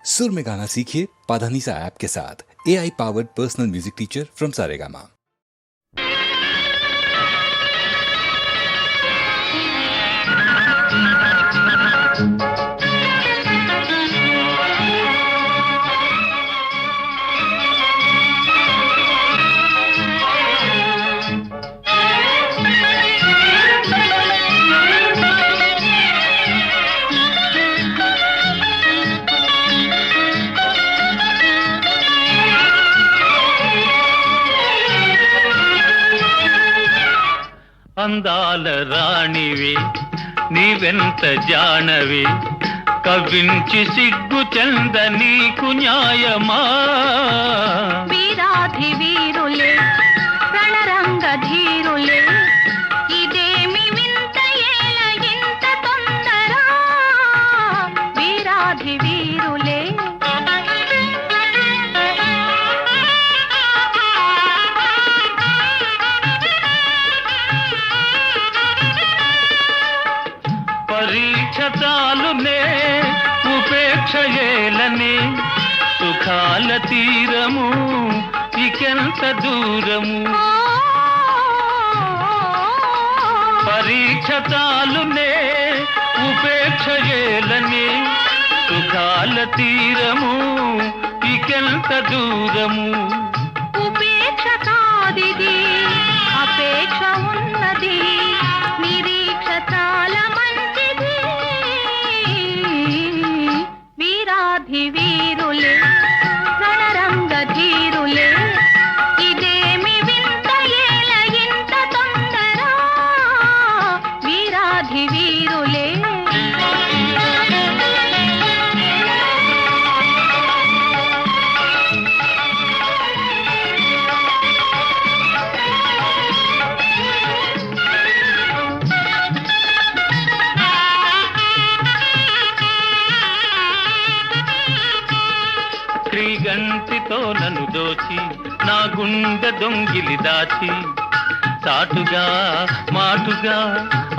सुर में गाना सीखिए पाधानीसा ऐप के साथ। AI powered personal music teacher from Saregama. అందాల రాణివి నీవెంత జానవి, కవ్వించి సిగ్గు చెంద నీకు న్యాయమా? వీరాధి వీరులే రణరంగ ధీరులే, ఇదేమి వింత ఏల ఇంత తొందర? వీరాధి వీరులే పరీక్ష చాలునే ఉపేక్ష ఏలనే, సుఖాల తీరము ఇకెంత దూరము? పరీక్ష చాలునే ఉపేక్ష ఏలనే, సుఖాల తీరము ఇకెంత దూరము? ఉపేక్ష కాదిది అపేక్ష ఉన్నది, నిరీక్ష చాలా మంచిది. వీరాధి వీరులే రణరంగ ధీరులే, ఇదేమి వింత ఏల ఇంత తొందర? వీరాధి వీరులే శ్రీగంటితో నన్ను దోచి నా గుండె దొంగిలి దాచి, చాటుగా మాటుగా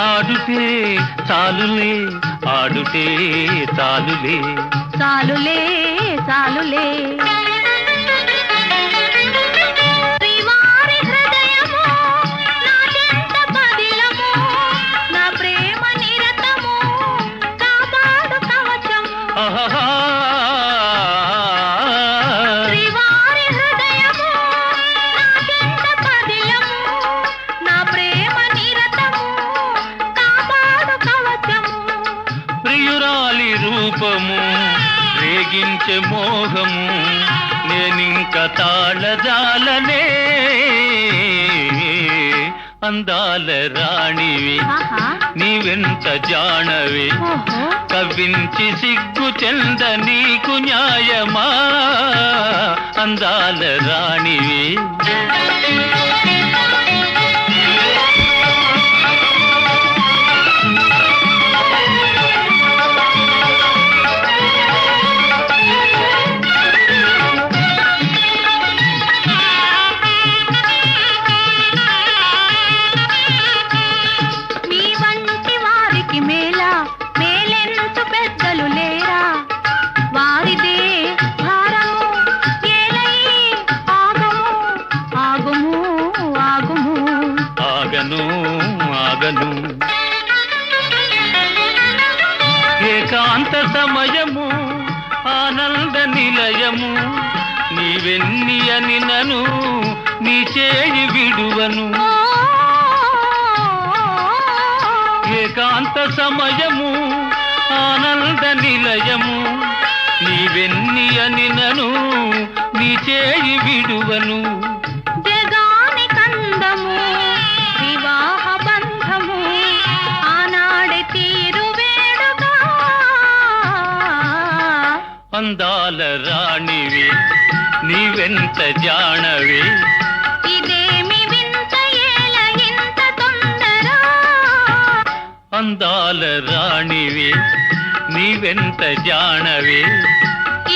ఆడుతే చాలులే, ఆడుతే చాలులే. చాలులే చాలులే. శ్రీవారి హృదయము నా చెంత పదిలము, నా ప్రేమ నిరతము కాపాడు కవచము. ఆహా, శ్రీవారి హృదయము నా చెంత పదిలము, నా ప్రేమ నిరతము కాపాడు కవచము. ప్రియురాలి రూపము రేగించే మోహము, నేనింక తాళజాలనే. అందాల రాణివి ఆహా నీవెంత జానవి, ఓహో కవ్వించి సిగ్గు చెంద నీకు న్యాయమా? అందాల రాణివి మీ వంటి వారికి మేలా మేలెంత పెద్దలు లేరా? వారిదే భారము ఏలై ఆగము ఆగుము ఆగుము. ఆగను ఆగను. ఏకాంత సమయము ఆనంద నిలయము, నీవెన్ని అని నను నీ చేయి విడువను. ఏకాంత సమయము ఆనంద నిలయము, నీవెన్ని అని నను నీ చేయి విడువను. జగాని కందము వివాహ బంధము, ఆనాడే తీరు వేడుగా. అందాల రాణివి నీవెంత జానవి, ఇదేమి వింత ఏల ఇంత తొందర? అందాల రాణివి నీవెంత జానవి,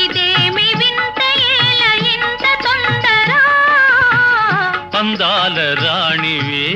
ఇదేమి వింత ఏల ఇంత తొందర? అందాల రాణివి.